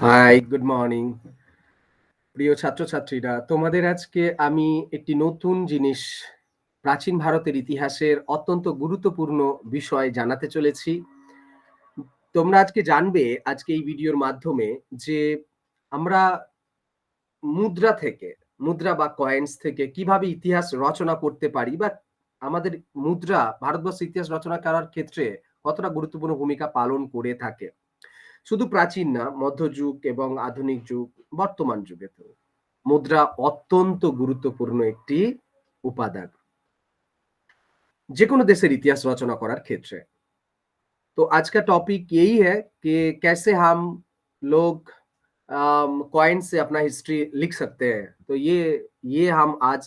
High, good morning. প্রিয় ছাত্রছাত্রীরা, তোমাদের আজকে আমি একটি নতুন জিনিস, প্রাচীন ভারতের ইতিহাসের অত্যন্ত গুরুত্বপূর্ণ বিষয় জানাতে চলেছি। তোমরা আজকে জানবে আজকে এই ভিডিওর মাধ্যমে যে আমরা মুদ্রা থেকে, মুদ্রা বা কয়েন্স থেকে কিভাবে ইতিহাস রচনা করতে পারি বা আমাদের মুদ্রা ভারতবর্ষের ইতিহাস রচনা করার ক্ষেত্রে কতটা গুরুত্বপূর্ণ ভূমিকা পালন করে থাকে। শুধু প্রাচীন না, মধ্যযুগ এবং আধুনিক যুগ, বর্তমান যুগেতেও মুদ্রা অত্যন্ত গুরুত্বপূর্ণ একটি উপাদান যেকোনো देशेर इतिहास रचना करार क्षेत्रे। तो आज का टॉपिक यही है कि कैसे हम लोग कॉइन से अपना हिस्ट्री लिख सकते हैं। तो ये हम आज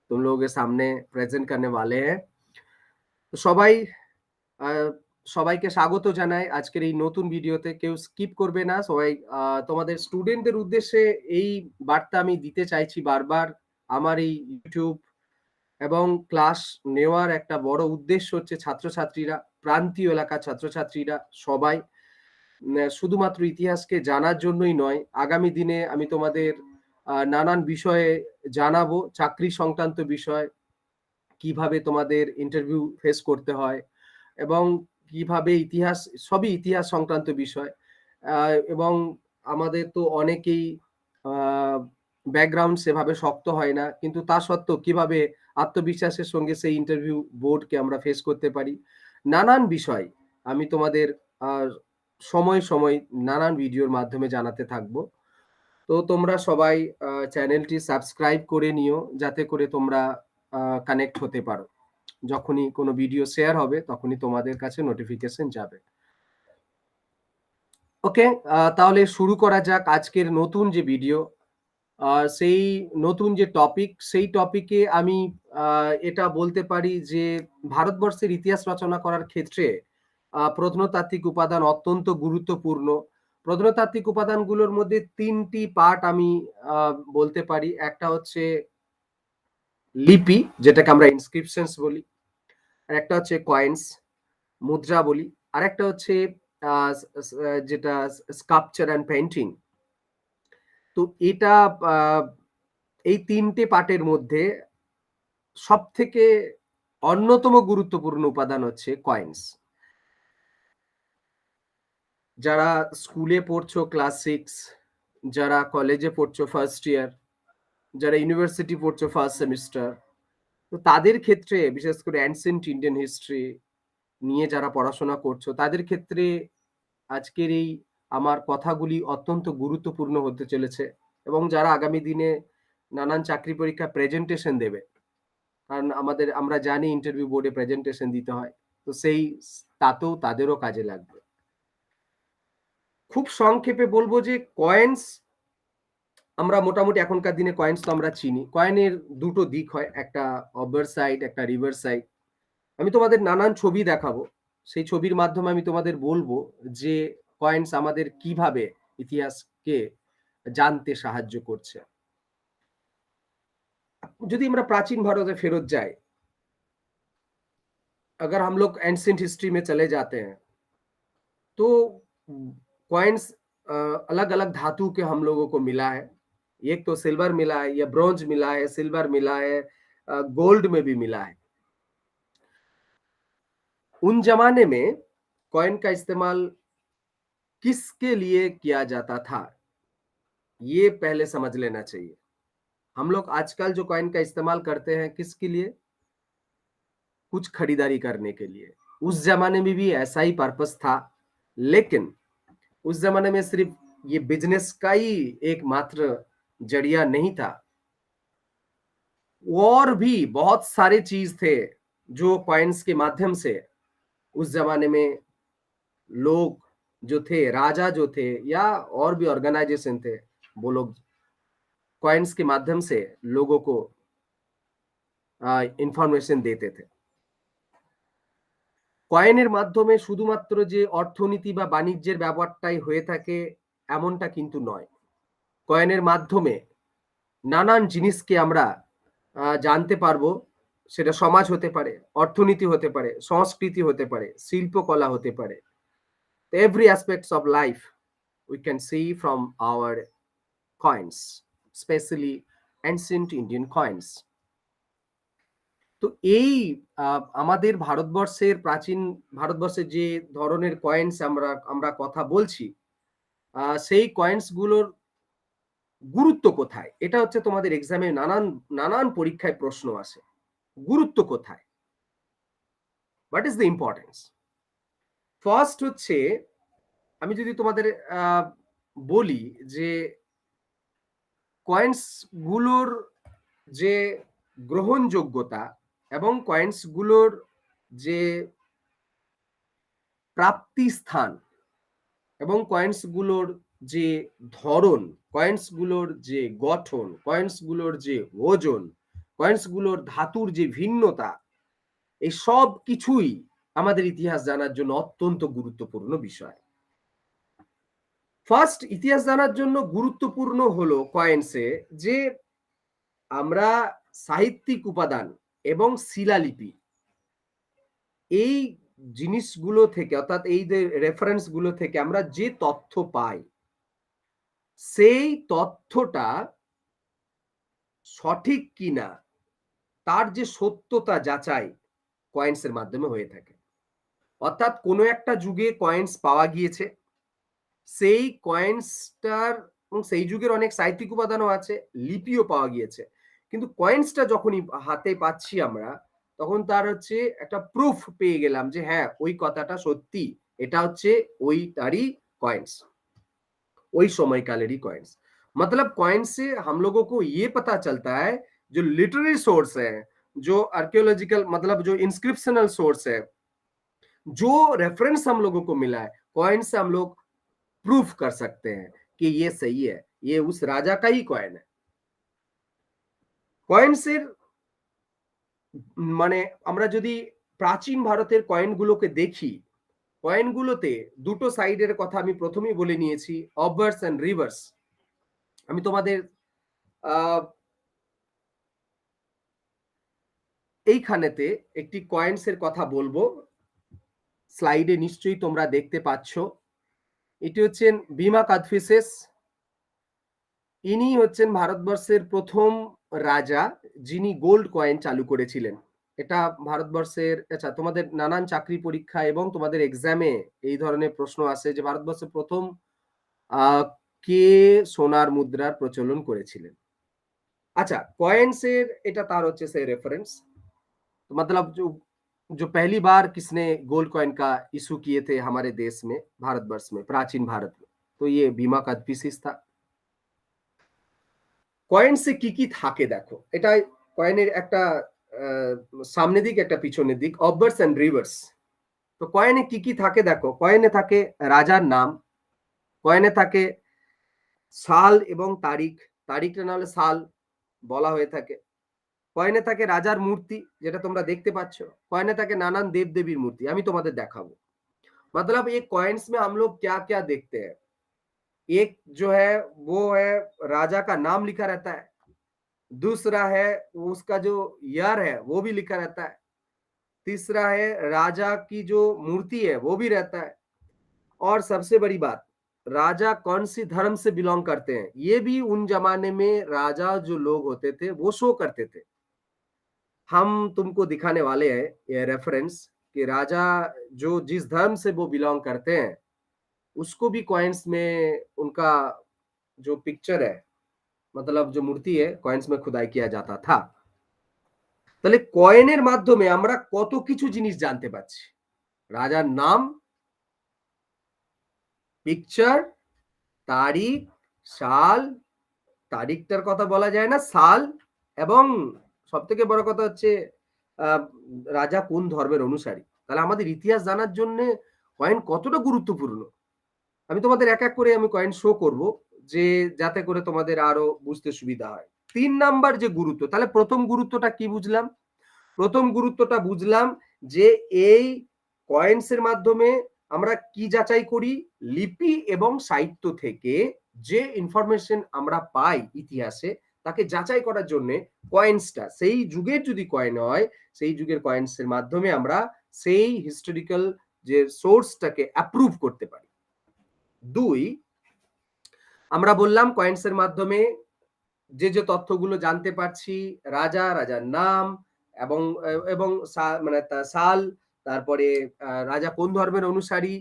तुम लोगों के सामने प्रेजेंट करने वाले हैं। তো আ সবাইকে স্বাগত জানাই আজকের এই নতুন ভিডিওতে। কেউ স্কিপ করবে না। সবাই তোমাদের স্টুডেন্টদের উদ্দেশ্যে এই বার্তা আমি দিতে চাইছি বারবার। আমার এই YouTube এবং ক্লাস নেওয়ার একটা বড় উদ্দেশ্য হচ্ছে ছাত্রছাত্রীরা, প্রান্তীয় এলাকার ছাত্রছাত্রীরা সবাই শুধুমাত্র ইতিহাসকে জানার জন্যই নয়, আগামী দিনে আমি তোমাদের নানান বিষয়ে জানাবো, চাকরি সংক্রান্ত বিষয়, কিভাবে তোমাদের ইন্টারভিউ ফেস করতে হয় এবং কিভাবে ইতিহাস, সবই ইতিহাস সংক্রান্ত বিষয়। এবং আমাদের তো অনেকেই আ ব্যাকগ্রাউন্ড সেভাবে শক্ত হয় না। কিন্তু তা সত্ত্বেও কিভাবে আত্মবিশ্বাসের সঙ্গে সেই ইন্টারভিউ বোর্ডকে আমরা ফেস করতে পারি। নানান বিষয় আমি তোমাদের আ সময়ে নানান ভিডিওর মাধ্যমে জানাতে থাকবো। তো তোমরা সবাই চ্যানেলটি সাবস্ক্রাইব করে নিও যাতে করে তোমরা কানেক্ট হতে পারো। যখনই কোনো ভিডিও শেয়ার হবে তখনই তোমাদের কাছে নোটিফিকেশন যাবে। ওকে, তাহলে শুরু করা যাক আজকের নতুন যে ভিডিও। সেই নতুন যে টপিক, সেই টপিকে আমি এটা বলতে পারি যে ভারতবর্ষের ইতিহাস রচনা করার ক্ষেত্রে প্রত্নতাত্ত্বিক উপাদান অত্যন্ত গুরুত্বপূর্ণ। প্রত্নতাত্ত্বিক উপাদানগুলোর মধ্যে ৩ টি পার্ট আমি বলতে পারি। একটা হচ্ছে লিপি, যেটাকে আমরা ইনস্ক্রিপশনস বলি। আরেকটা হচ্ছে কয়েন্স, মুদ্রা বলি। আরেকটা হচ্ছে আ স যেটা স্কাল্পচার অ্যান্ড পেইন্টিং। তো এটা আ এই ৩ টে পার্টের মধ্যে সবথেকে অন্যতম গুরুত্বপূর্ণ উপাদান হচ্ছে কয়েন্স। যারা স্কুলে পড়ছো ক্লাস 6, যারা কলেজে পড়ছো ফার্স্ট ইয়ার, যারা ইউনিভার্সিটি পড়ছো ফার্স্ট সেমিস্টার, তো তাদের ক্ষেত্রে বিশেষ করে অ্যানসিয়েন্ট ইন্ডিয়ান হিস্ট্রি নিয়ে যারা পড়াশোনা করছো, তাদের ক্ষেত্রে আজকের এই আমার কথাগুলি অত্যন্ত গুরুত্বপূর্ণ হতে চলেছে এবং যারা আগামী দিনে নানান চাকরি পরীক্ষায় প্রেজেন্টেশন দেবে। কারণ আমরা জানি ইন্টারভিউ বোর্ডে প্রেজেন্টেশন দিতে হয়। তো তাতেও তাদেরও কাজে লাগবে। খুব সংক্ষেপে বলব যে কয়েন্স, আমরা মোটামুটি এখনকার দিনে কয়েন্স তো আমরা চিনি। কয়েনের ২ টো দিক হয়। একটা অবভার সাইড, একটা রিভার্স সাইড। আমি তোমাদের নানান ছবি দেখাবো। সেই ছবির মাধ্যমে আমি তোমাদের বলবো যে কয়েন্স আমাদের কিভাবে ইতিহাসকে জানতে সাহায্য করছে। যদি আমরা প্রাচীন ভারতে ফেরত যাই, अगर हम लोग एंशिएंट हिस्ट्री में चले जाते हैं, तो कॉइन्स अलग-अलग धातु के हम लोगों को मिला है। एक तो सिल्वर मिला है या ब्रोंज मिला है, सिल्वर मिला है, गोल्ड में भी मिला है। उन ज़माने में कॉइन का इस्तेमाल किसके लिए किया जाता था, ये पहले समझ लेना चाहिए। हम लोग आजकल जो कॉइन का इस्तेमाल करते हैं किसके लिए? कुछ खरीदारी करने के लिए। उस ज़माने में भी ऐसा ही पर्पस था, लेकिन उस ज़माने में सिर्फ़ ये बिज़नेस का ही एकमात्र ज़रिया नहीं था। और भी बहुत सारे चीज़ थे, जो कॉइन्स के माध्यम से उस ज़माने में लोग जो थे, राजा जो थे या और भी ऑर्गनाइज़ेशन थे, वो लोग कॉइन्स के माध्यम से लोगों को ইনফরমেশন দিতে थे। কয়েনের মাধ্যমে শুধুমাত্র যে অর্থনীতি বা বাণিজ্যের ব্যাপারটাই হয়ে থাকে এমনটা কিন্তু নয়। কয়েনের মাধ্যমে নানান জিনিসকে আমরা জানতে পারবো। সেটা সমাজ হতে পারে, অর্থনীতি হতে পারে, সংস্কৃতি হতে পারে, শিল্পকলা হতে পারে। Every aspects of life we can see from our coins, especially ancient Indian coins. তো এই আমাদের ভারতবর্ষের প্রাচীন ভারতবর্ষের যে ধরনের কয়েন্স আমরা কথা বলছি, সেই কয়েন্স গুলোর গুরুত্ব কোথায়? এটা হচ্ছে তোমাদের এক্সামে নানান পরীক্ষায় প্রশ্ন আসে। গুরুত্ব কোথায়? What is the importance? First হচ্ছে, আমি যদি তোমাদের বলি যে কয়েন্স গুলোর যে গ্রহণযোগ্যতা এবং কয়েন্স গুলোর যে প্রাপ্তি স্থান এবং কয়েন্স গুলোর যে ধরন, কয়েন্স গুলোর যে গঠন, কয়েন্স গুলোর যে ওজন, কয়েন্স গুলোর ধাতুর যে ভিন্নতা, এই সব কিছুই আমাদের ইতিহাস জানার জন্য অত্যন্ত গুরুত্বপূর্ণ বিষয়। ফার্স্ট, ইতিহাস জানার জন্য গুরুত্বপূর্ণ হলো কয়েন্সে যে আমরা সাহিত্যিক উপাদান এবং শিলালিপি, এই জিনিসগুলো থেকে, অর্থাৎ এই যে রেফারেন্স গুলো থেকে আমরা যে তথ্য পাই, সেই তথ্যটা সঠিক কিনা তার যে সত্যতা যাচাই কয়েন্সের মাধ্যমে হয়ে থাকে। অর্থাৎ কোনো একটা যুগে কয়েন্স পাওয়া গিয়েছে, সেই কয়েন্সটার এবং সেই যুগের অনেক সাহিত্যিক উপাদানও আছে, লিপিও পাওয়া গিয়েছে, কিন্তু কয়েন্সটা যখনই হাতে পাচ্ছি আমরা, তখন তার হচ্ছে একটা প্রুফ পেয়ে গেলাম যে হ্যাঁ, ওই কথাটা সত্যি, এটা হচ্ছে ওই তারই कॉइन्स, वही समयकालेरी कॉइन्स। मतलब कॉइन्स से हम लोगों को ये पता चलता है, जो लिटरेरी सोर्स है, जो आर्कियोलॉजिकल मतलब जो इंस्क्रिप्शनल सोर्स है, जो रेफरेंस हम लोगों को मिला है, कॉइन से हम लोग प्रूफ कर सकते हैं कि ये सही है, ये उस राजा का ही कॉइन है। কয়েন্সের মানে আমরা যদি প্রাচীন ভারতের কয়েনগুলোকে দেখি, কয়েনগুলোতে দুটো সাইডের কথা আমি প্রথমেই বলে নিয়েছি, অবভার্স এন্ড রিভার্স। আমি তোমাদের এইখানেতে একটি কয়েন্সের কথা বলবো, স্লাইডে নিশ্চয়ই তোমরা দেখতে পাচ্ছ। এটি হচ্ছেন ভীমা কাদফিসেস। ইনি হচ্ছেন ভারতবর্ষের প্রথম রাজা যিনি গোল্ড কয়েন চালু করেছিলেন। এটা ভারতবর্ষের, আচ্ছা তোমাদের নানান চাকরি পরীক্ষা এবং তোমাদের এক্সামে এই ধরনের প্রশ্ন আসে যে ভারতবর্ষের প্রথম কে সোনার মুদ্রার প্রচলন করেছিলেন। अच्छा कॉइन से এটা তার হচ্ছে সেই रेफरेंस, मतलब जो पहली बार किसने गोल्ड कॉइन का इशू किए थे हमारे देश में, भारतवर्ष में, प्राचीन भारत में, तो ये भीमा कादफिसिस था। কয়েন্সে কি কি থাকে দেখো, এটা কয়েনের একটা সামনের দিক একটা পিছনের দিক, অবভার্স এন্ড রিভার্স। তো কয়েনে কি কি থাকে দেখো, কয়েনে থাকে রাজার নাম, কয়েনে থাকে সাল এবং তারিখ, তারিখটা না হলে সাল বলা হয়ে থাকে। কয়েনে থাকে রাজার মূর্তি, যেটা তোমরা দেখতে পাচ্ছ। কয়েনে থাকে নানান দেব দেবীর মূর্তি, আমি তোমাদের দেখাবো। मतलब ये कॉइन्स में हम लोग क्या क्या देखते हैं, एक जो है वो है राजा का नाम लिखा रहता है, दूसरा है उसका जो ईयर है वो भी लिखा रहता है, तीसरा है राजा की जो मूर्ति है वो भी रहता है, और सबसे बड़ी बात, राजा कौन सी धर्म से बिलोंग करते हैं ये भी उन जमाने में राजा जो लोग होते थे वो शो करते थे। हम तुमको दिखाने वाले हैं ये रेफरेंस कि राजा जो जिस धर्म से वो बिलोंग करते हैं उसको भी कॉइन्स में उनका जो पिक्चर है, मतलब जो मूर्ति है, कॉइन्स में खुदाई किया जाता था। তাহলে কয়েনের মাধ্যমে আমরা কত কিছু জিনিস জানতে পারছি, রাজার নাম, পিকচার, তারিখ, সাল, তারিখটার কথা বলা যায় না, সাল, এবং সবথেকে বড় কথা হচ্ছে রাজা কোন ধর্মের অনুসারী। তাহলে আমাদের ইতিহাস জানার জন্য কয়েন কতটা গুরুত্বপূর্ণ, আমি তোমাদের এক এক করে আমি কয়েন শো করব যে যাতে করে তোমাদের আরো বুঝতে সুবিধা হয়। 3 নাম্বার যে গুরুত্ব, তাহলে প্রথম গুরুত্বটা কি বুঝলাম? প্রথম গুরুত্বটা বুঝলাম যে এই কয়েন্সের মাধ্যমে আমরা কি যাচাই করি, লিপি এবং সাহিত্য থেকে যে ইনফরমেশন আমরা পাই ইতিহাসে, তাকে যাচাই করার জন্য কয়েন্সটা সেই যুগের যদি কয়েন হয়, সেই যুগের কয়েন্সের মাধ্যমে আমরা সেই হিস্টোরিক্যাল যে সোর্সটাকে অ্যাপ্রুভ করতে পারি। 2, আমরা বললাম কয়েন্সের মাধ্যমে যে তথ্যগুলো জানতে পারছি, রাজার নাম এবং এবং মানে সাল, তারপরে রাজা কোন ধর্মের অনুসারী,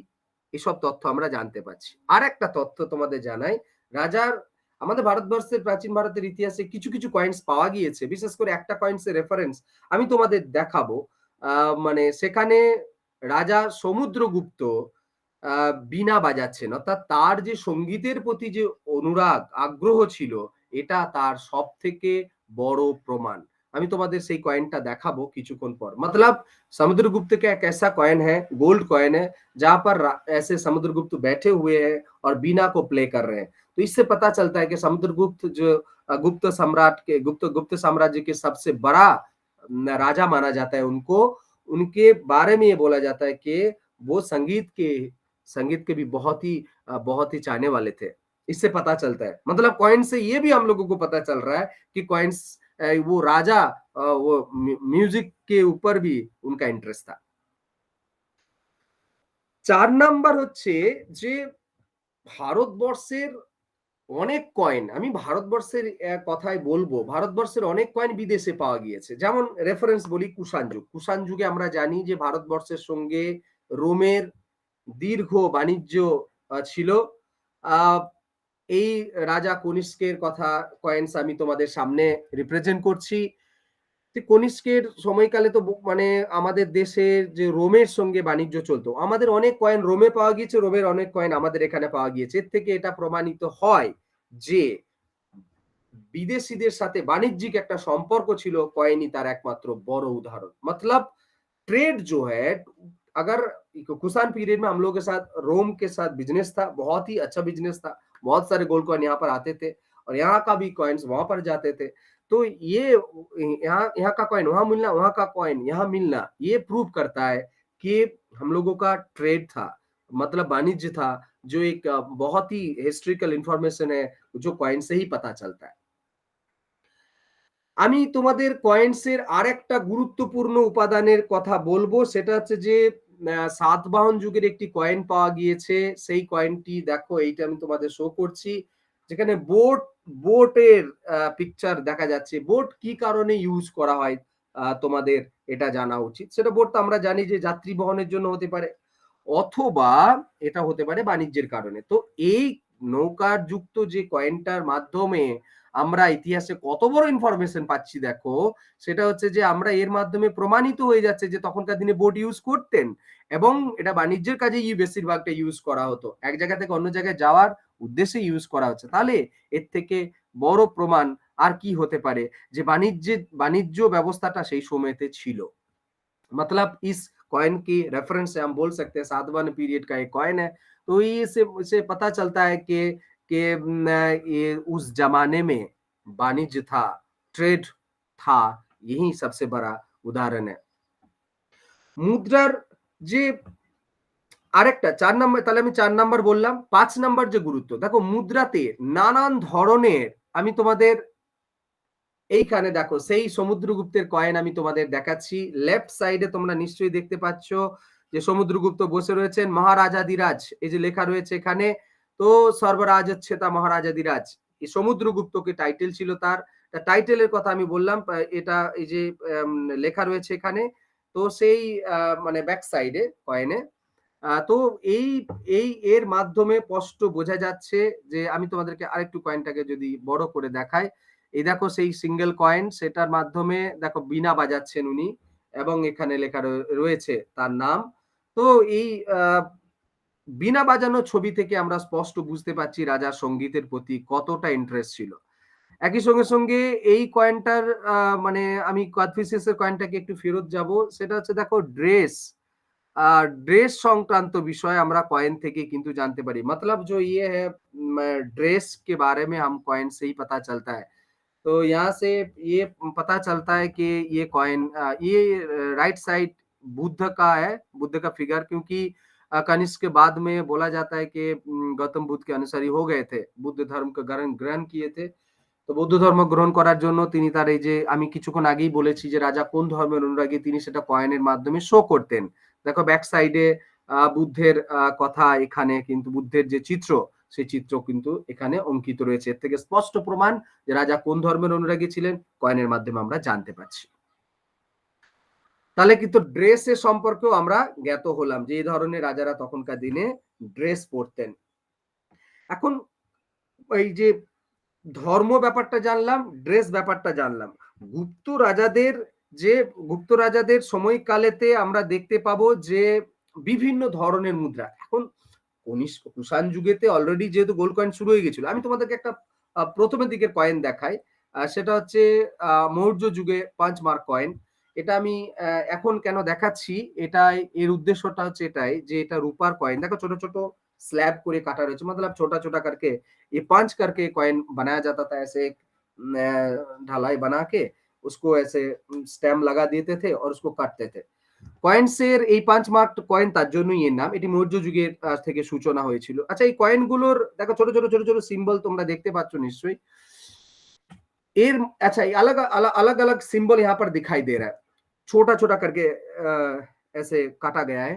এসব তথ্য আমরা জানতে পারছি। আরেকটা তথ্য তোমাদের জানাই, রাজার আমাদের ভারতবর্ষের প্রাচীন ভারতের ইতিহাসে কিছু কয়েন্স পাওয়া গিয়েছে। বিশেষ করে একটা কয়েন্সের রেফারেন্স আমি তোমাদের দেখাবো। মানে সেখানে রাজা সমুদ্রগুপ্ত বীণা বাজাচ্ছেন। অর্থাৎ তার যে সঙ্গীতের প্রতি যে অনুরাগ, আগ্রহ ছিল, এটা তার সবথেকে বড় প্রমাণ। আমি তোমাদের সেই কয়েনটা দেখাবো কিছুক্ষণ পর। मतलब समुद्रगुप्त का एक ऐसा कॉइन है, गोल्ड कॉइन है, जहाँ पर ऐसे समुद्रगुप्त बैठे हुए हैं और बीना को प्ले कर रहे हैं। तो इससे पता चलता है कि समुद्रगुप्त जो गुप्त सम्राट के गुप्त साम्राज्य के सबसे बड़ा राजा माना जाता है उनको। उनके बारे में ये बोला जाता है कि वो संगीत के भी बहुत ही चाहने वाले थे। इससे पता चलता है। मतलब कॉइन से ये भी हम लोगों को पता चल रहा है कि कॉइन्स वो राजा वो म्यूजिक के ऊपर भी उनका इंटरेस्ट था। ৪ নাম্বার হচ্ছে যে ভারতবর্ষের অনেক কয়েন, আমি ভারতবর্ষের কথাই বলবো, ভারতবর্ষের অনেক কয়েন বিদেশে পাওয়া গিয়েছে। যেমন রেফারেন্স বলি কুষাণ যুগ। কুষাণ যুগে আমরা জানি যে ভারতবর্ষের সঙ্গে রোমের দীর্ঘ বাণিজ্য ছিল। এই রাজা কনিষ্কের কথা কয়েন্স আমি তোমাদের সামনে রিপ্রেজেন্ট করছি। কনিষ্কের সময়কালে তো মানে আমাদের দেশের যে রোমের সঙ্গে বাণিজ্য চলতো, আমাদের অনেক কয়েন রোমে পাওয়া গিয়েছে, রোমের অনেক কয়েন আমাদের এখানে পাওয়া গিয়েছে। এর থেকে এটা প্রমাণিত হয় যে বিদেশিদের সাথে বাণিজ্যিক একটা সম্পর্ক ছিল, কয়েনই তার একমাত্র বড় উদাহরণ। मतलब ट्रेड जो है, अगर कुषाण पीरियड में हम लोगों के साथ रोम के साथ बिजनेस था, बहुत ही अच्छा बिजनेस था। बहुत सारे गोल्ड कॉइन यहाँ पर आते थे और यहाँ का भी कॉइन्स वहां पर जाते थे। तो ये यहाँ यहाँ का कॉइन वहां मिलना, वहां का कॉइन यहाँ मिलना, ये प्रूव करता है कि हम लोगों का ट्रेड था, मतलब वाणिज्य था, जो एक बहुत ही हिस्ट्रिकल इंफॉर्मेशन है, जो कॉइन से ही पता चलता है। আমি তোমাদের কয়েন্সের আরেকটা গুরুত্বপূর্ণ উপাদানের কথা বলবো, সেটা হচ্ছে যে সাতবাহন যুগের একটি কয়েন পাওয়া গিয়েছে। সেই কয়েনটি দেখো, এইটা আমি তোমাদের শো করছি, যেখানে বোটের পিকচার দেখা যাচ্ছে। বোট কি কারণে ইউজ করা হয় তোমাদের এটা জানা উচিত। সেটা বোট তো আমরা জানি যে যাত্রী বহনের জন্য হতে পারে, অথবা এটা হতে পারে বাণিজ্যের কারণে। তো এই নৌকার যুক্ত যে কয়েনটার মাধ্যমে আমরা ইতিহাসে কত বড় ইনফরমেশন পাচ্ছি দেখো, সেটা হচ্ছে যে আমরা এর মাধ্যমে প্রমাণিত হয়ে যাচ্ছে যে তখনকার দিনে বোট ইউজ করতেন এবং এটা বাণিজ্যের কাজে বেশিরভাগটা ইউজ করা হতো, এক জায়গা থেকে অন্য জায়গায় যাওয়ার উদ্দেশ্যে ইউজ করা হচ্ছে। তাহলে এর থেকে বড় প্রমাণ আর কি হতে পারে যে বাণিজ্য ব্যবস্থাটা সেই সময়তে ছিল। मतलब इस कॉइन की रेफरेंस से हम बोल सकते हैं सातवाहन पीरियड का एक कॉइन है। तो इसे पता चलता है कि ये उस जमाने में वाणिज्य था, ट्रेड था, यही सबसे बड़ा उदाहरण है। মুদ্রার যে আরেকটা ৪ নাম্বার, তাহলে আমি ৪ নাম্বার বললাম। ৫ নাম্বার যে গুরুত্ব, দেখো মুদ্রাতে নানান ধরনের, আমি তোমাদের এইখানে দেখো সেই সমুদ্রগুপ্তের কয়েন আমি তোমাদের দেখাচ্ছি। লেফট সাইডে তোমরা নিশ্চয়ই দেখতে পাচ্ছ যে সমুদ্রগুপ্ত বসে রয়েছেন, মহারাজাধিরাজ এই যে লেখা রয়েছে এখানে। তো সর্বরাজচ্ছেতা মহারাজাধিরাজ, এই সমুদ্রগুপ্তকে টাইটেল ছিল তার। টাইটেলের কথা আমি বললাম, এটা এই যে লেখা রয়েছে এখানে। তো সেই মানে ব্যাক সাইডে কয়েনে তো এই এই এর মাধ্যমে স্পষ্ট বোঝা যাচ্ছে যে, আমি তোমাদেরকে আরেকটু কয়েনটাকে যদি বড় করে দেখাই, এই দেখো সেই সিঙ্গেল কয়েন, সেটার মাধ্যমে দেখো বীণা বাজাচ্ছেন উনি এবং এখানে লেখা রয়েছে তার নাম। তো এই বীণা বাজানোর ছবি থেকে আমরা স্পষ্ট বুঝতে পারছি রাজার সঙ্গীতের প্রতি কতটা ইন্টারেস্ট ছিল। একই সঙ্গে এই কয়েনটার মানে আমি কনফুসিয়াসের কয়েনটাকে একটু ফেরত যাব। সেটা হচ্ছে দেখো ड्रेस संक्रांत विषय আমরা कॉइन থেকে কিন্তু জানতে পারি। मतलब जो ये है ड्रेस के बारे में हम कॉइन से ही पता चलता है। तो यहाँ से ये पता चलता है कि ये कॉइन ये राइट साइड बुद्ध का है, बुद्ध का फिगर, क्योंकि कनिष्क के बाद में बोला जाता है कि गौतम बुद्ध के अनुसारी हो गए थे, बुद्ध धर्म का ग्रहण किए थे। তো বৌদ্ধ ধর্ম গ্রহণ করার জন্য তিনি তার এই যে আমি কিছুক্ষণ আগেই বলেছি যে রাজা কোন ধর্মের অনুরাগী, তিনি সেটা কয়েনের মাধ্যমে শো করতেন। দেখো ব্যাক সাইডে বুদ্ধের কথা, এখানে কিন্তু বুদ্ধের যে চিত্র সেই চিত্র কিন্তু এখানে অঙ্কিত রয়েছে। এর থেকে স্পষ্ট প্রমাণ যে রাজা কোন ধর্মের অনুরাগী ছিলেন কয়েনের মাধ্যমে আমরা জানতে পারছি। তাহলে কিন্তু ড্রেসের সম্পর্কেও আমরা জ্ঞাত হলাম যে এই ধরনের রাজারা তখনকার দিনে ড্রেস পরতেন। এখন এই যে ধর্ম ব্যাপারটা জানলাম, ড্রেস ব্যাপারটা জানলাম। গুপ্ত রাজাদের যে গুপ্ত রাজাদের সময়কালেতে আমরা দেখতে পাবো যে বিভিন্ন ধরনের মুদ্রা। এখন কুষাণ যুগেতে অলরেডি যেহেতু গোল্ড কয়েন শুরু হয়ে গেছিল। আমি তোমাদেরকে একটা ১ম এর দিকের কয়েন দেখাই। সেটা হচ্ছে মৌর্য যুগে ৫ মার্ক কয়েন। এটা আমি এখন কেন দেখাচ্ছি, এর উদ্দেশ্যটা হচ্ছে এটাই যে এটা রূপার কয়েন। দেখো ছোট, ছোট स्लैब করে কাটা রয়েছে। मतलब छोटा-छोटा करके ये पंच करके कॉइन बनाया जाता था ऐसे ढलाई बना के उसको ऐसे स्टैम्प लगा देते थे और उसको काटते थे। কয়েন্সের এই ৫ মার্ক কয়েন তার জন্যই এর নাম। এটি মৌর্য যুগের থেকে সূচনা হয়েছিল। আচ্ছা এই কয়েনগুলোর দেখো ছোট, ছোট, ছোট, ছোট সিম্বল তোমরা দেখতে পাচ্ছ নিশ্চয়ই। এর अच्छा ये अलग-अलग सिंबल यहाँ पर दिखाई दे रहा है। छोटा-छोटा करके ऐसे काटा गया है।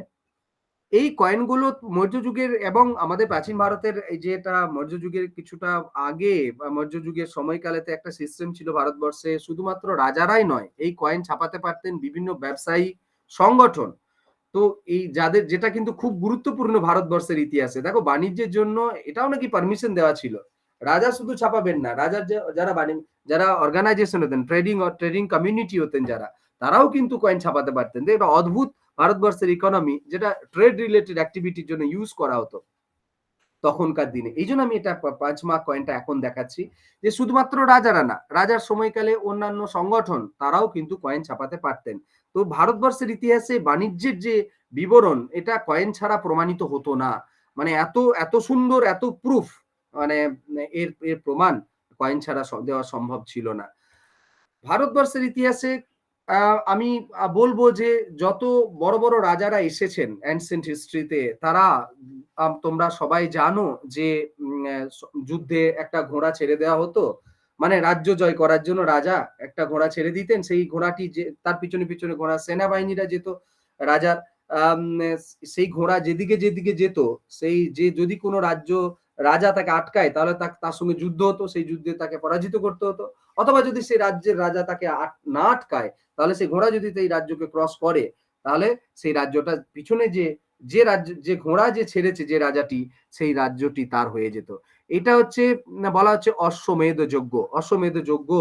এই কয়েনগুলো মৌর্য যুগের এবং আমাদের প্রাচীন ভারতের এই যে এটা মৌর্য যুগের কিছুটা আগে বা মৌর্য যুগের সময়কালেতে একটা সিস্টেম ছিল ভারতবর্ষে শুধুমাত্র রাজারাই নয়, এই কয়েন ছাপাতে পারতেন বিভিন্ন ব্যবসায়ী সংগঠন। তো এই যাদের যেটা কিন্তু খুব গুরুত্বপূর্ণ ভারতবর্ষের ইতিহাসে। দেখো বাণিজ্যের জন্য এটাও নাকি পারমিশন দেওয়া ছিল। রাজা শুধু ছাপাবেন না, রাজার যারা অর্গানাইজেশন হতেন, ট্রেডিং কমিউনিটি হতেন যারা, তারাও কিন্তু কয়েন ছাপাতে পারতেন। এটা অদ্ভুত ভারতবর্ষের ইকোনমি যেটা ট্রেড রিলেটেড অ্যাক্টিভিটির জন্য ইউজ করা হতো তখনকার দিনে। এইজন্য আমি এটা ৫ মার্ক কয়েনটা এখন দেখাচ্ছি যে শুধুমাত্র রাজারা না, রাজার সময়কালে অন্যান্য সংগঠন তারাও কিন্তু কয়েন ছাপাতে পারতেন। তো ভারতবর্ষের ইতিহাসে বাণিজ্যের যে বিবরণ এটা কয়েন ছাড়া প্রমাণিত হতো না। মানে এত সুন্দর এত প্রুফ মানে এর প্রমাণ কয়েন ছাড়া দেওয়া সম্ভব ছিল না। ভারতবর্ষের ইতিহাসে আমি বলবো যে যত বড়, বড় রাজারা এসেছেন অ্যানসিয়েন্ট হিস্ট্রিতে তারা তোমরা সবাই জানো যে যুদ্ধে একটা ঘোড়া ছেড়ে দেওয়া হতো। মানে রাজ্য জয় করার জন্য রাজা একটা ঘোড়া ছেড়ে দিতেন। সেই ঘোড়াটি যে তার পিছনে, পিছনে ঘোড়া সেনাবাহিনীরা যেত। রাজার আম সেই ঘোড়া যেদিকে যেত সেই যে যদি কোনো রাজা তাকে আটকায় তাহলে তার সঙ্গে যুদ্ধ হতো। সেই যুদ্ধে তাকে পরাজিত করতে হতো। অথবা যদি সেই রাজ্যের রাজা তাকে না আটকায় তাহলে সেই ঘোড়া যদি এই রাজ্যকে ক্রস করে তাহলে সেই রাজ্যটা পিছনে যে ঘোড়া যে ছেড়েছে যে রাজাটি সেই রাজ্যটি তার হয়ে যেত। এটা হচ্ছে বলা হচ্ছে অশ্বমেধ যজ্ঞ। অশ্বমেধ যজ্ঞ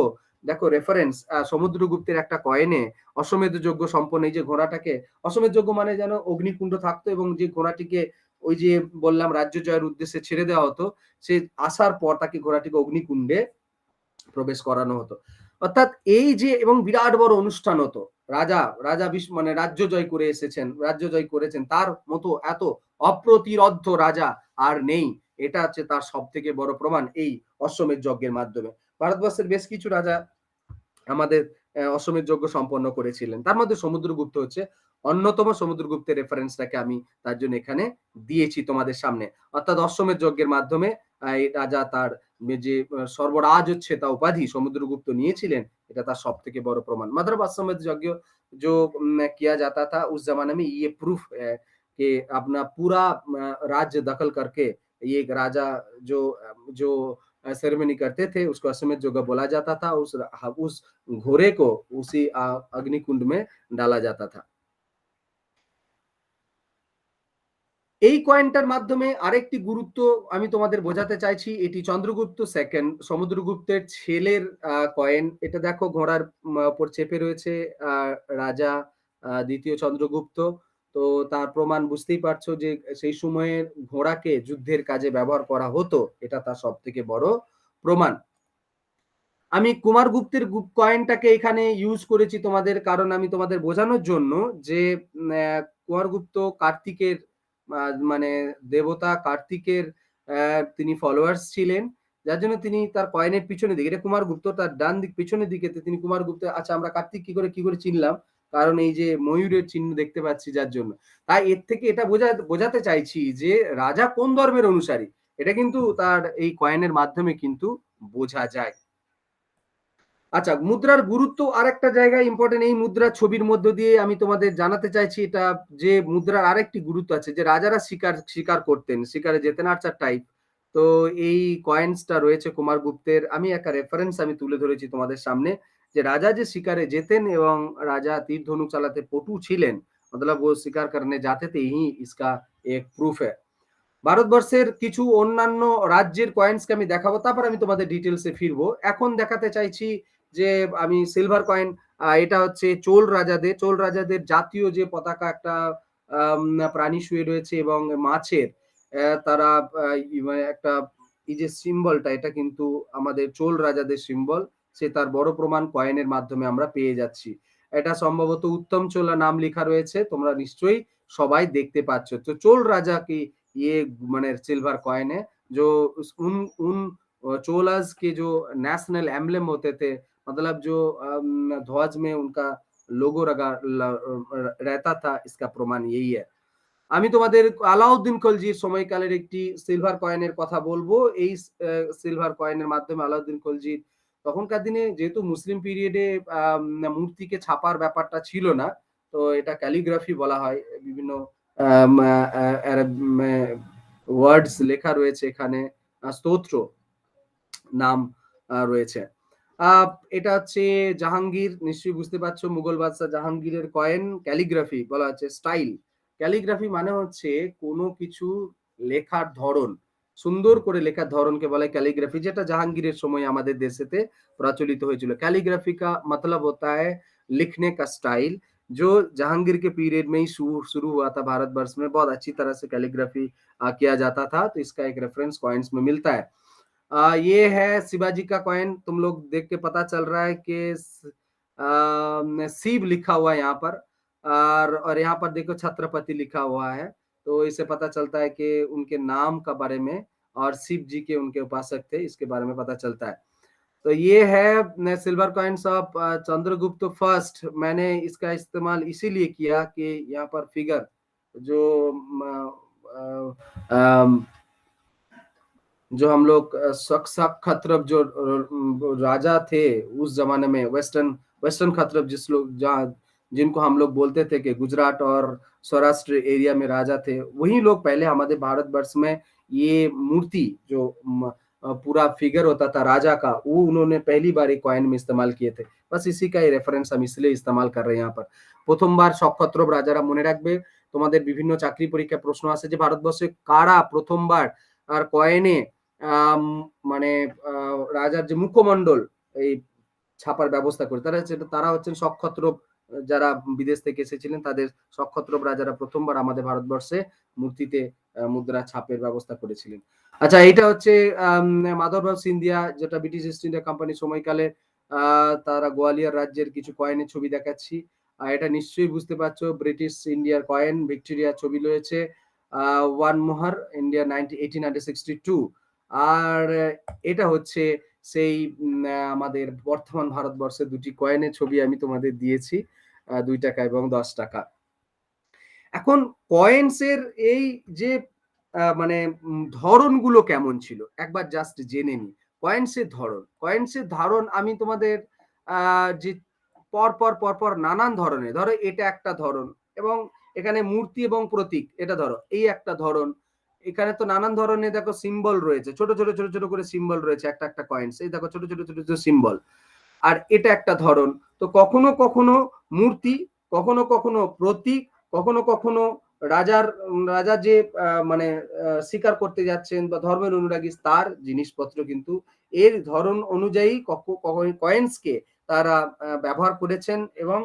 দেখো রেফারেন্স সমুদ্রগুপ্তের একটা কয়েনে অশ্বমেধ যজ্ঞ সম্পন্ন এই যে ঘোড়াটাকে অশ্বমেধ যজ্ঞ মানে যেন অগ্নিকুণ্ড থাকতো এবং যে ঘোড়াটিকে ওই যে বললাম রাজ্য জয়ের উদ্দেশ্যে ছেড়ে দেওয়া হতো সে আসার পর তাকে ঘোড়াটিকে অগ্নিকুণ্ডে প্রবেশ করানো হতো। অর্থাৎ এই যে এবং বিরাট বড় অনুষ্ঠান হতো। রাজা মানে রাজ্য জয় করে এসেছেন, রাজ্য জয় করেছেন। তার মতো এত অপ্রতিরোধ্য রাজা আর নেই। এটা হচ্ছে তার সবথেকে বড় প্রমাণ এই অশ্বমেধ যজ্ঞের মাধ্যমে। ভারতবর্ষের বেশ কিছু রাজা আমাদের অশ্বমেধ যজ্ঞ সম্পন্ন করেছিলেন। তার মধ্যে সমুদ্রগুপ্ত হচ্ছে অন্যতম। সমুদ্রগুপ্তের রেফারেন্সটাকে আমি তার জন্য এখানে দিয়েছি তোমাদের সামনে। অর্থাৎ অশ্বমেধ যজ্ঞের মাধ্যমে এই রাজা তার যে সর্বরাজ হচ্ছে তা উপাধি সমুদ্রগুপ্ত নিয়েছিলেন এটা তার সবথেকে বড় প্রমাণ। मतलब अश्वमेध यज्ञ जो किया जाता था उस जमाने में ये प्रूफ है कि अपना पूरा राज्य दखल करके ये एक राजा जो जो सेरेमनी करते थे उसको अश्वमेध यज्ञ बोला जाता था। उस घोड़े को उसी अग्निकुंड में डाला जाता था। এই কয়েনটার মাধ্যমে আরেকটি গুরুত্ব আমি তোমাদের বোঝাতে চাইছি। এটি চন্দ্রগুপ্ত 2nd সমুদ্রগুপ্তের ছেলের কয়েন। এটা দেখো ঘোড়ার উপর চেপে রয়েছে রাজা ২য় চন্দ্রগুপ্ত। তো তার প্রমাণ বুঝতেই পারছো যে সেই সময়ের ঘোড়াকে যুদ্ধের কাজে ব্যবহার করা হতো। এটা তার সবথেকে বড় প্রমাণ। আমি কুমারগুপ্তের কয়েনটাকে এখানে ইউজ করেছি তোমাদের কারণ আমি তোমাদের বোঝানোর জন্য যে কুমারগুপ্ত কার্তিকের মানে দেবতা কার্তিকের তিনি ফলোয়ার্স ছিলেন। যার জন্য তিনি তার কয়েনের পিছনের দিকে এটা কুমারগুপ্ত তার ডান দিক পিছনের দিকেতে তিনি কুমারগুপ্ত আচ্ছা আমরা কার্তিক কি করে চিনলাম? কারণ এই যে ময়ূরের চিহ্ন দেখতে পাচ্ছি যার জন্য। তাই এর থেকে এটা বোঝাতে চাইছি যে রাজা কোন ধর্মের অনুসারী। এটা কিন্তু তার এই কয়েনের মাধ্যমে কিন্তু বোঝা যায়। আচ্ছা মুদ্রার গুরুত্ব আরেকটা জায়গায় ইম্পর্টেন্ট এই মুদ্রার ছবির মধ্য দিয়ে আমি তোমাদের জানাতে চাইছি এটা যে মুদ্রার আরেকটি গুরুত্ব আছে যে রাজারা শিকার করতেন শিকারে যেতেন আচ্ছা টাইপ তো এই কয়েন্সটা রয়েছে কুমারগুপ্তের। আমি একটা রেফারেন্স আমি তুলে ধরেছি তোমাদের সামনে যে রাজা যে শিকারে যেতেন এবং রাজা তীর ধনুক চালাতে পটু ছিলেন, मतलब वो शिकार करने जाते थे, यही इसका एक proof है। ভারতবর্ষের কিছু অন্যান্য রাজ্যের কয়েন্সকে আমি দেখাবো, তারপর আমি তোমাদের ডিটেইলস এ ফিরবো। এখন দেখাতে চাইছি যে আমি সিলভার কয়েন, এটা হচ্ছে চোল রাজাদের জাতীয় যে পতাকা, একটা আম প্রাণী শুয়ে রয়েছে এবং মাছের তারা মানে একটা এই যে সিম্বলটা, এটা কিন্তু আমাদের চোল রাজাদের সিম্বল। সে তার বড় প্রমাণ কয়েনের মাধ্যমে আমরা পেয়ে যাচ্ছি। এটা সম্ভবত উত্তম চোলা নাম লেখা রয়েছে। তোমরা নিশ্চয়ই সবাই দেখতে পাচ্ছ। তো চোল রাজা কি ये माने सिल्वर कॉइन है जो उन उन चोलास के जो नेशनल एम्बलम होते थे, मतलब जो ध्वज में उनका लोगो रहता था, इसका प्रमाण यही है। আমি তোমাদের আলাউদ্দিন খলজির সময়কালের একটি সিলভার কয়েনের কথা বলবো। এই সিলভার কয়েনের মাধ্যমে আলাউদ্দিন খলজির তখনকার দিনে যেহেতু মুসলিম পিরিয়ডে মূর্তিকে ছাপার ব্যাপারটা ছিল না, তো এটা ক্যালিগ্রাফি বলা হয়। বিভিন্ন আম আ আ অ্যারাব ওয়ার্ডস লেখা রয়েছে এখানে, স্তোত্র নাম রয়েছে। আ এটা হচ্ছে জাহাঙ্গীর, নিশ্চয়ই বুঝতে পারছো মুঘল বাদশা জাহাঙ্গীরের কয়েন, ক্যালিগ্রাফি বলা হচ্ছে স্টাইল। ক্যালিগ্রাফি মানে হচ্ছে কোনো কিছু লেখার ধরন, সুন্দর করে লেখার ধরনকে বলে ক্যালিগ্রাফি, যেটা জাহাঙ্গীরের সময় আমাদের দেশেতে প্রচলিত হয়েছিল। ক্যালিগ্রাফি का मतलब होता है लिखने का स्टाइल, जो जहांगीर के पीरियड में ही शुरू हुआ था भारतवर्ष में। बहुत अच्छी तरह से कैलीग्राफी किया जाता था, तो इसका एक रेफरेंस कॉइन्स में मिलता है। ये है शिवाजी का कॉइन, तुम लोग देख के पता चल रहा है कि शिव लिखा हुआ है यहाँ पर, और यहाँ पर देखो छत्रपति लिखा हुआ है, तो इससे पता चलता है कि उनके नाम का बारे में और शिव जी के उनके उपासक थे, इसके बारे में पता चलता है। तो ये है silver coins of Chandragupta first. मैंने इसका इस्तेमाल इसीलिए किया कि यहाँ पर फिगर जो जो हम लोग शक खत्रब जो राजा थे उस जमाने में, वेस्टर्न वेस्टर्न खत्रब जिस लोग जहाँ जिनको हम लोग बोलते थे कि गुजरात और सौराष्ट्र एरिया में राजा थे, वही लोग पहले हमारे भारतवर्ष में ये मूर्ति जो पूरा फिगर होता था राजा का, वो उन्होंने पहली बार एक कॉइन में इस्तेमाल किए थे। बस इसी का ही रेफरेंस हम इसलिए इस्तेमाल कर रहे हैं यहाँ पर। প্রথমবার শক রাজারা মনে রাখবে, তোমাদের বিভিন্ন চাকরি পরীক্ষায় প্রশ্ন আসে যে ভারতবর্ষে কারা প্রথমবার আর কয়েনে মানে রাজার যে মুখমণ্ডল এই ছাপার ব্যবস্থা করে, তারা হচ্ছেন শকক্ষত্রপ, যারা বিদেশ থেকে এসেছিলেন তাদের শকক্ষত্রপ রাজারা প্রথমবার আমাদের ভারতবর্ষে মূর্তিতে মুদ্রা ছাপের ব্যবস্থা করেছিলেন। আচ্ছা, এটা হচ্ছে মাধবরাও সিন্ধিয়া, যেটা ব্রিটিশ ইস্ট ইন্ডিয়া কোম্পানির সময়কালে তারা গোয়ালিয়র রাজ্যের কিছু কয়েনের ছবি দেখাচ্ছি। এটা নিশ্চয়ই বুঝতে পারছো ব্রিটিশ ইন্ডিয়ার কয়েন, ভিক্টোরিয়ার ছবি রয়েছে। ওয়ান মোহর ইন্ডিয়া 1862। আর এটা হচ্ছে সেই আমাদের বর্তমান ভারতবর্ষের দুটি কয়েনের ছবি আমি তোমাদের দিয়েছি, 2 টাকা এবং 10 টাকা। এখন কয়েন্স এর এই যে মানে ধরনগুলো কেমন ছিল একবার জাস্ট জেনে নিই। কয়েন্স এর ধরন আমি তোমাদের যে পরপর নানান ধরনের, ধরো এটা একটা ধরন, এবং এখানে মূর্তি এবং প্রতীক, এটা ধরো এই একটা ধরন। এখানে তো নানান ধরনের দেখো সিম্বল রয়েছে, ছোট ছোট করে সিম্বল রয়েছে একটা কয়েন্স, এই দেখো ছোট ছোট সিম্বল। আর এটা একটা ধরন। তো কখনো কখনো মূর্তি, কখনো কখনো প্রতীক, কখনো কখনো রাজা যে মানে শিকার করতে যাচ্ছেন বা ধর্মের অনুরাগী তার জিনিসপত্র, কিন্তু এর ধরন অনুযায়ী কয়েন্সকে তারা ব্যবহার করেছেন এবং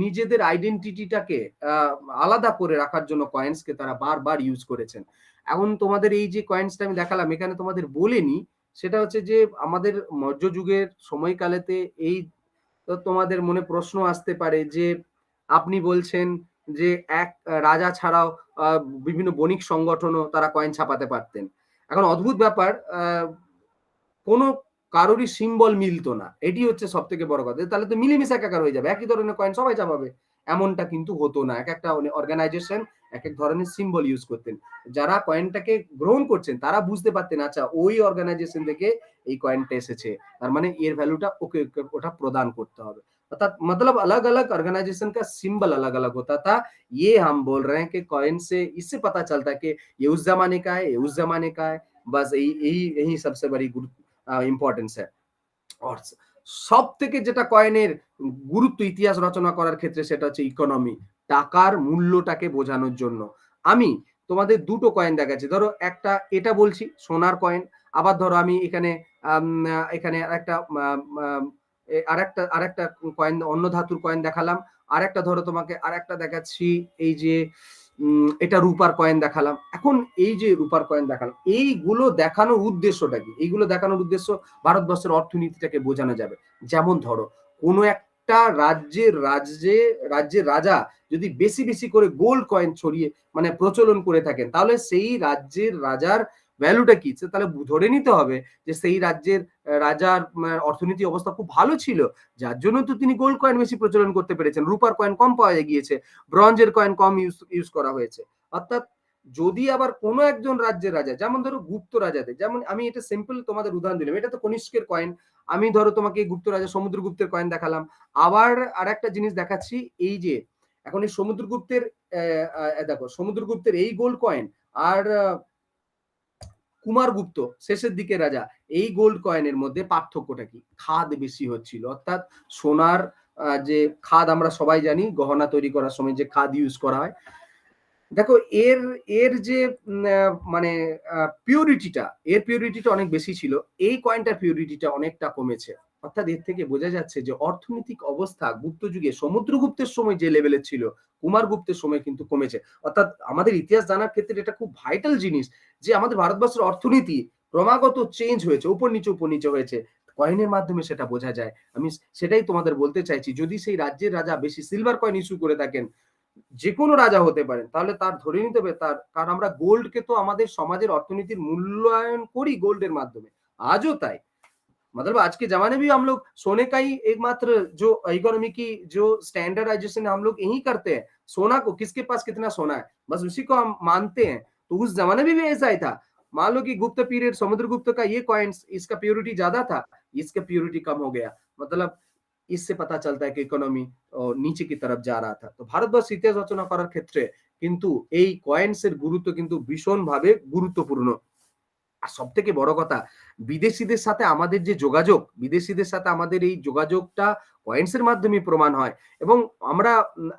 নিজেদের আইডেন্টিটিটাকে আলাদা করে রাখার জন্য কয়েন্সকে তারা বারবার ইউজ করেছেন। এখন তোমাদের এই যে কয়েন্সটা আমি দেখালাম, এখানে তোমাদের বলিনি, সেটা হচ্ছে যে আমাদের মধ্যযুগের সময়কালেতে এই, তো তোমাদের মনে প্রশ্ন আসতে পারে যে আপনি বলছেন যে এক রাজা ছাড়াও বিভিন্ন বণিক সংগঠনও তারা কয়েন ছাপাতে পারতেন। এখন অদ্ভুত ব্যাপার, কোনো কারোরই সিম্বল মিলতো না। এটি হচ্ছে সবথেকে বড় কথা। তাহলে তো মিলেমিশে একাকার হয়ে যাবে। একই ধরনের কয়েন সবাই ছাপাবে। এমনটা কিন্তু হতো না। একেকটা অর্গানাইজেশন একেক ধরনের সিম্বল ইউজ করতেন। যারা কয়েনটাকে গ্রহণ করছেন তারা বুঝতে পারতেন আচ্ছা ওই অর্গানাইজেশন থেকে এই কয়েনটা এসেছে। তার মানে এর ভ্যালুটা ওকে ওটা প্রদান করতে হবে। अर्थात मतलब अलग-अलग ऑर्गेनाइजेशन का सिंबल अलग-अलग होता था। ये हम बोल रहे हैं कि कॉइन से इससे पता चलता है कि ये उस जमाने का है, ये उस जमाने का है। बस यही यही सबसे बड़ी इम्पोर्टेंस है। और সবথেকে যেটা কয়েনের গুরুত্ব ইতিহাস রচনা করার ক্ষেত্রে সেটা হচ্ছে ইকোনমি। টাকার মূল্যটাকে বোঝানোর জন্য। আমি তোমাদের ২ টো কয়েন দেখাচ্ছি। ধরো একটা এটা বলছি সোনার কয়েন। আবার ধরো আমি এখানে এখানে আরেকটা আম আরেকটা কয়েন অন্য ধাতুর কয়েন দেখালাম। আরেকটা ধরো তোমাকে আরেকটা দেখাচ্ছি এই যে এটা রূপার কয়েন দেখালাম। এখন এই যে রূপার কয়েন দেখালাম, এইগুলো দেখানোর উদ্দেশ্যটা কি? এইগুলো দেখানোর উদ্দেশ্য ভারতবর্ষের অর্থনীতিটাকে বোঝানো যাবে। যেমন ধরো কোনো একটা রাজ্যের রাজা যদি বেশি, বেশি করে গোল্ড কয়েন ছড়িয়ে মানে প্রচলন করে থাকেন, তাহলে সেই রাজ্যের রাজার ভ্যালুটা কি? তাহলে ধরে নিতে হবে যে সেই রাজ্যের রাজার অর্থনীতি অবস্থা খুব ভালো ছিল। যার জন্য তো তিনি গোল্ড কয়েন বেশি প্রচলন করতে পেরেছেন। রূপার কয়েন কম পাওয়া গিয়েছে। ব্রোঞ্জের কয়েন কম ইউজ করা হয়েছে। অর্থাৎ যদি আবার কোনো একজন রাজ্যের রাজা, যেমন ধরো গুপ্ত রাজাদের, যেমন আমি এটা সিম্পল তোমাদের উদাহরণ দিলাম। এটা তো কনিষ্কের কয়েন। আমি ধরো তোমাকে গুপ্ত রাজা সমুদ্রগুপ্তের কয়েন দেখালাম। আবার আরেকটা জিনিস দেখাচ্ছি, এই যে এখন এই সমুদ্রগুপ্তের দেখো সমুদ্রগুপ্তের এই গোল্ড কয়েন আর কুমারগুপ্ত শেষের দিকে রাজা, এই গোল্ড কয়েনের মধ্যে পার্থক্যটা কি? খাদ বেশি হচ্ছিল। অর্থাৎ সোনার যে খাদ আমরা সবাই জানি গহনা তৈরি করার সময় যে খাদ ইউজ করা হয়। দেখো এর এর যে মানে পিউরিটিটা অনেক বেশি ছিল। এই কয়েনটার পিউরিটিটা অনেকটা কমেছে। অর্থাৎ এর থেকে বোঝা যাচ্ছে যে অর্থনৈতিক অবস্থা গুপ্ত যুগে সমুদ্রগুপ্তের সময় যে লেভেলের ছিল, কুমারগুপ্তের সময় কিন্তু কমেছে। অর্থাৎ আমাদের ইতিহাস জানার ক্ষেত্রে এটা খুব ভাইটাল জিনিস যে আমাদের ভারতবর্ষের অর্থনীতি ক্রমাগত চেঞ্জ হয়েছে, উপর নিচে হয়েছে। কয়েনের মাধ্যমে সেটা বোঝা যায়। আমি সেটাই তোমাদের বলতে চাইছি। যদি সেই রাজ্যের রাজা বেশি সিলভার কয়েন ইস্যু করে থাকেন, যেকোনো রাজা হতে পারেন, তাহলে তার ধরে নিতে হবে তার, কারণ আমরা গোল্ডকে তো আমাদের সমাজের অর্থনীতির মূল্যায়ন করি গোল্ডের মাধ্যমে। आजो ताई मतलब आज के जमाने भी हम लोग सोने का ही एकमात्र जो इकोनॉमी की जो स्टैंडर्डाइजेशन हम लोग यही करते हैं। सोना को किसके पास कितना सोना है बस उसी को हम मानते हैं। तो उस जमाने में भी ऐसा ही था। मान लो कि गुप्त पीरियड समुद्रगुप्त का ये कॉइन्स इसका प्योरिटी ज्यादा था, इसका प्योरिटी कम हो गया। मतलब इससे पता चलता है कि इकोनॉमी নিচে কি তরফ যা रहा था। তো ভারতবর্ষ ইতিহাস রচনা করার ক্ষেত্রে কিন্তু এই কয়েন্সের গুরুত্ব কিন্তু ভীষণভাবে গুরুত্বপূর্ণ। আর সবথেকে বড় কথা বিদেশীদের সাথে আমাদের যে যোগাযোগ, বিদেশীদের সাথে আমাদের এই যোগাযোগটা কয়েন্সের মাধ্যমেই প্রমাণ হয়। এবং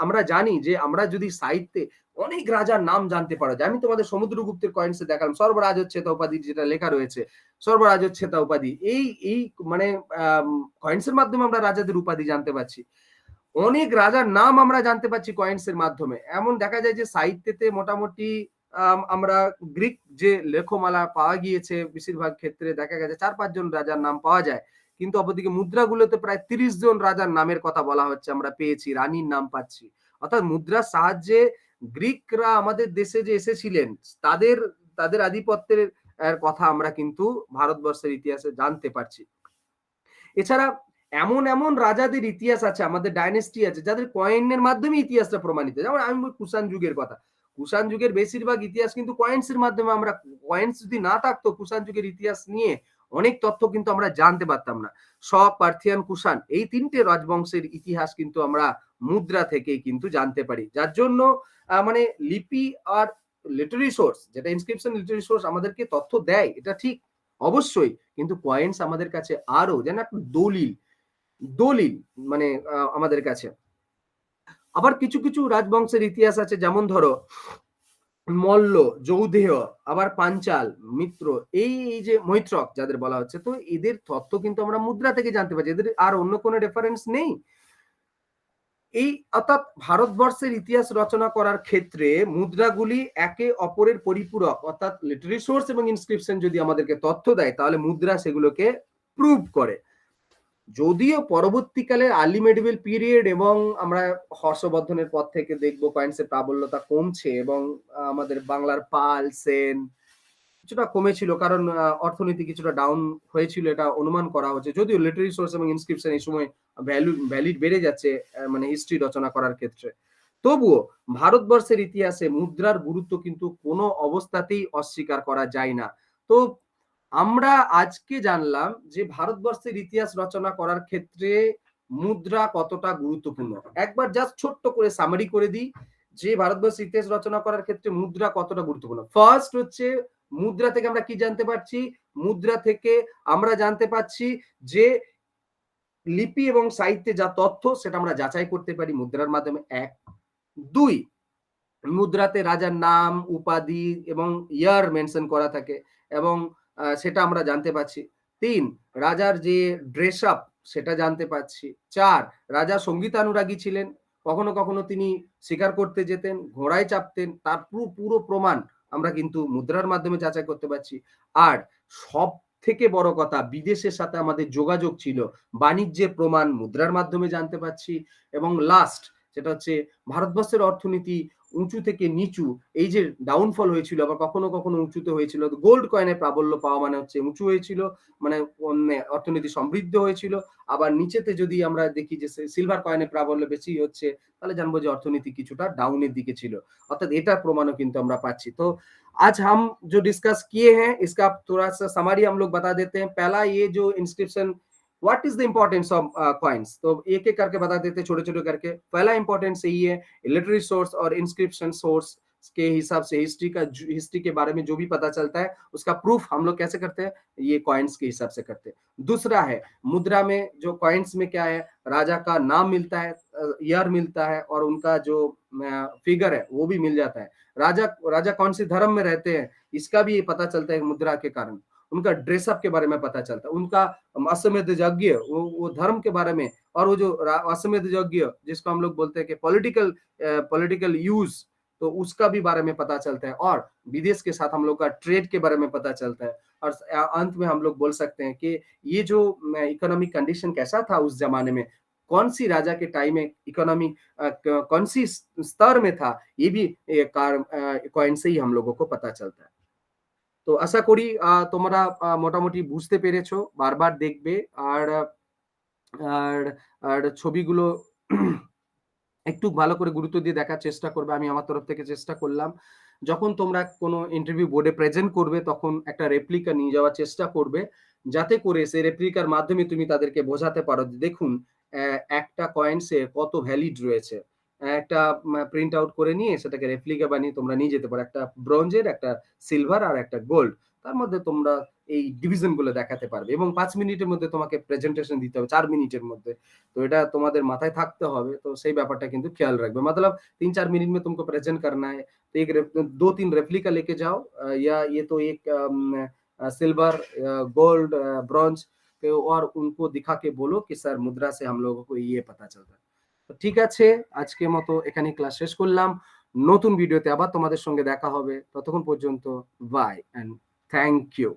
আমরা জানি যে আমরা যদি সাহিত্যে অনেক রাজার নাম জানতে পারা যায়। আমি তোমাদের সমুদ্রগুপ্তের কয়েন্সে দেখালাম সর্বরাজচ্ছেতা উপাধি যেটা লেখা রয়েছে, সর্বরাজচ্ছেতা উপাধি। এই মানে কয়েন্সের মাধ্যমে আমরা রাজাদের উপাধি জানতে পারছি। অনেক রাজার নাম আমরা জানতে পারছি কয়েন্সের মাধ্যমে। এমন দেখা যায় যে সাহিত্যেতে মোটামুটি আমরা গ্রিক যে লেখমালা পাওয়া গিয়েছে বেশিরভাগ ক্ষেত্রে দেখা গেছে ৪-৫ জন রাজার নাম পাওয়া যায়। কিন্তু অপরদিকে মুদ্রাগুলোতে প্রায় ৩০ জন রাজার নামের কথা বলা হচ্ছে, আমরা পেয়েছি, রানীর নাম পাচ্ছি। অর্থাৎ মুদ্রার সাহায্যে গ্রিকরা আমাদের দেশে যে এসেছিলেন তাদের তাদের আধিপত্যের কথা আমরা কিন্তু ভারতবর্ষের ইতিহাসে জানতে পারছি। এছাড়া এমন রাজাদের ইতিহাস আছে, আমাদের ডাইনেস্টি আছে যাদের কয়েনের মাধ্যমে ইতিহাসটা প্রমাণিত। যেমন আমি কুষাণ যুগের কথা। কুষাণ যুগের বেশিরভাগ ইতিহাস কিন্তু কয়েন্সের মাধ্যমে আমরা, কয়েন্স যদি না থাকতো কুষাণ যুগের ইতিহাস নিয়ে অনেক তথ্য কিন্তু আমরা জানতে পারতাম না। শক, পার্থিয়ান, কুষাণ এই ৩ টে রাজবংশের ইতিহাস কিন্তু আমরা মুদ্রা থেকেই কিন্তু জানতে পারি। যার জন্য মানে লিপি আর লিটারি সোর্স, যেটা ইনস্ক্রিপশন লিটারি সোর্স আমাদেরকে তথ্য দেয় এটা ঠিক অবশ্যই, কিন্তু কয়েন্স আমাদের কাছে আরো যেন একটা দলিল মানে আমাদের কাছে। আবার কিছু রাজবংশের ইতিহাস আছে, যেমন ধরো মল্ল, যৌধেয়, আবার পাঞ্চাল, মিত্র, এই যে মৈত্রক যাদের বলা হচ্ছে, তো এদের তথ্য কিন্তু আমরা মুদ্রা থেকে জানতে পারছি, এদের আর অন্য কোনো রেফারেন্স নেই। এই অর্থাৎ ভারতবর্ষের ইতিহাস রচনা করার ক্ষেত্রে মুদ্রাগুলি একে অপরের পরিপূরক। অর্থাৎ লিটারি সোর্স এবং ইনস্ক্রিপশন যদি আমাদেরকে তথ্য দেয় তাহলে মুদ্রা সেগুলোকে প্রুভ করে। যদিও পরবর্তীকালে আর্লি মেডিভেল পিরিয়ড এবং আমরা হর্ষবর্ধনের পর থেকে দেখবো কয়েন্সের প্রাবল্যতা কমছে এবং আমাদের বাংলার পাল, সেন কিছুটা কমেছিল, কারণ অর্থনীতি কিছুটা ডাউন হয়েছিল এটা অনুমান করা হচ্ছে। যদিও লিটারি সোর্স এবং ইনস্ক্রিপশন এই সময় ভ্যালিড বেড়ে যাচ্ছে মানে হিস্ট্রি রচনা করার ক্ষেত্রে, তবুও ভারতবর্ষের ইতিহাসে মুদ্রার গুরুত্ব কিন্তু কোনো অবস্থাতেই অস্বীকার করা যায় না। তো আমরা আজকে জানলাম যে ভারতবর্ষের ইতিহাস রচনা করার ক্ষেত্রে মুদ্রা কতটা গুরুত্বপূর্ণ। একবার জাস্ট ছোট্ট করে সামারি করে দিই যে ভারতবর্ষের ইতিহাস রচনা করার ক্ষেত্রে মুদ্রা কতটা গুরুত্বপূর্ণ। ফার্স্ট হচ্ছে মুদ্রা থেকে আমরা কি জানতে পারছি? মুদ্রা থেকে আমরা জানতে পারছি যে লিপি এবং সাহিত্যে যা তথ্য সেটা আমরা যাচাই করতে পারি মুদ্রার মাধ্যমে ১। ২, মুদ্রাতে রাজার নাম, উপাধি এবং ইয়ার মেনশন করা থাকে এবং সেটা আমরা জানতে পারছি। ৩, রাজার যে ড্রেস আপ সেটা জানতে পারছি। ৪, রাজা সঙ্গীতানুরাগী ছিলেন। কখনো, কখনো তিনি শিকার করতে যেতেন, ঘোড়ায় চাপতেন। তার পুরো প্রমাণ আমরা কিন্তু মুদ্রার মাধ্যমে যাচাই করতে পারছি। আর সবথেকে বড় কথা বিদেশের সাথে আমাদের যোগাযোগ ছিল। বাণিজ্যের প্রমাণ মুদ্রার মাধ্যমে জানতে পারছি এবং লাস্ট যেটা হচ্ছে ভারতবর্ষের অর্থনীতি উঁচু থেকে নিচু এই যে ডাউনফল হয়েছিল আবার কখনো কখনো উঁচুতে হয়েছিল গোল্ড কয়েনের প্রাবল্য পাওয়া মানে হচ্ছে উঁচু হয়েছিল মানে অর্থনীতি সমৃদ্ধ হয়েছিল আবার নিচেতে যদি আমরা দেখি যে সিলভার কয়েনের প্রাবল্য বেশি হচ্ছে তাহলে জানবো যে অর্থনীতি কিছুটা ডাউনের দিকে ছিল অর্থাৎ এটার প্রমাণও কিন্তু আমরা পাচ্ছি তো आज हम जो डिस्कस किए हैं इसका थोड़ा सा समरी हम लोग बता देते हैं पहला ये जो inscription what is the importance of coins तो एक एक करके बता देते हैं छोटे छोटे करके पहला इंपॉर्टेंस यही है लिटरेरी सोर्स और इंस्क्रिप्शन सोर्स के हिसाब से हिस्ट्री के बारे में जो भी पता चलता है उसका प्रूफ हम लोग कैसे करते हैं ये कॉइन्स के हिसाब से करते हैं दूसरा है मुद्रा में जो कॉइन्स में क्या है राजा का नाम मिलता है ईयर मिलता है और उनका जो फिगर है वो भी मिल जाता है राजा राजा कौन से धर्म में रहते हैं इसका भी पता चलता है मुद्रा के कारण उनका ड्रेसअप के बारे में पता चलता है उनका अश्वमेध यज्ञ वो धर्म के बारे में और वो जो अश्वमेध यज्ञ जिसको हम लोग बोलते हैं कि पॉलिटिकल यूज तो उसका भी बारे में पता चलता है और विदेश के साथ हम लोग का ट्रेड के बारे में पता चलता है और अंत में हम लोग बोल सकते हैं कि ये जो इकोनॉमिक कंडीशन कैसा था उस जमाने में कौन सी राजा के टाइम में इकोनॉमी कौन सी स्तर में था ये भी कॉइन से ही हम लोगों को पता चलता है তো আশা করি তোমরা মোটামুটি বুঝতে পেরেছো বারবার দেখবে আর আর আর ছবিগুলো একটু ভালো করে গুরুত্ব দিয়ে দেখার চেষ্টা করবে আমি আমার তরফ থেকে চেষ্টা করলাম যখন তোমরা কোনো ইন্টারভিউ বোর্ডে প্রেজেন্ট করবে তখন একটা রেপ্লিকা নিয়ে যাওয়ার চেষ্টা করবে যাতে করে সেই রেপ্লিকার মাধ্যমে তুমি তাদেরকে বোঝাতে পারো যে দেখুন একটা কয়েন্সে কত ভ্যালিড রয়েছে একটা প্রিন্ট আউট করে নিয়ে সেটাকে রেপ্লিকা বানিয়ে তোমরা নিয়ে যেতে পারো একটা ব্রোঞ্জের একটা সিলভার আর একটা গোল্ড তার মধ্যে তোমরা এই ডিভিশন গুলো দেখাতে পারবে এবং 5 মিনিটের মধ্যে তোমাকে প্রেজেন্টেশন দিতে হবে 4 মিনিটের মধ্যে तो এটা তোমাদের মাথায় থাকতে হবে তো সেই ব্যাপারটা কিন্তু খেয়াল রাখবে मतलब 3-4 मिनट में तुमको प्रेजेंट करना है तो एक 2-3 रेप्लिका लेके जाओ या ये तो एक सिल्वर गोल्ड ब्रॉन्ज और उनको दिखा के बोलो कि सर मुद्रा से हम लोगों को ये पता चलता है তো ঠিক আছে আজকের মতো এখানে ক্লাস শেষ করলাম নতুন ভিডিওতে আবার তোমাদের সঙ্গে দেখা হবে ততক্ষণ পর্যন্ত বাই এন্ড থ্যাংক ইউ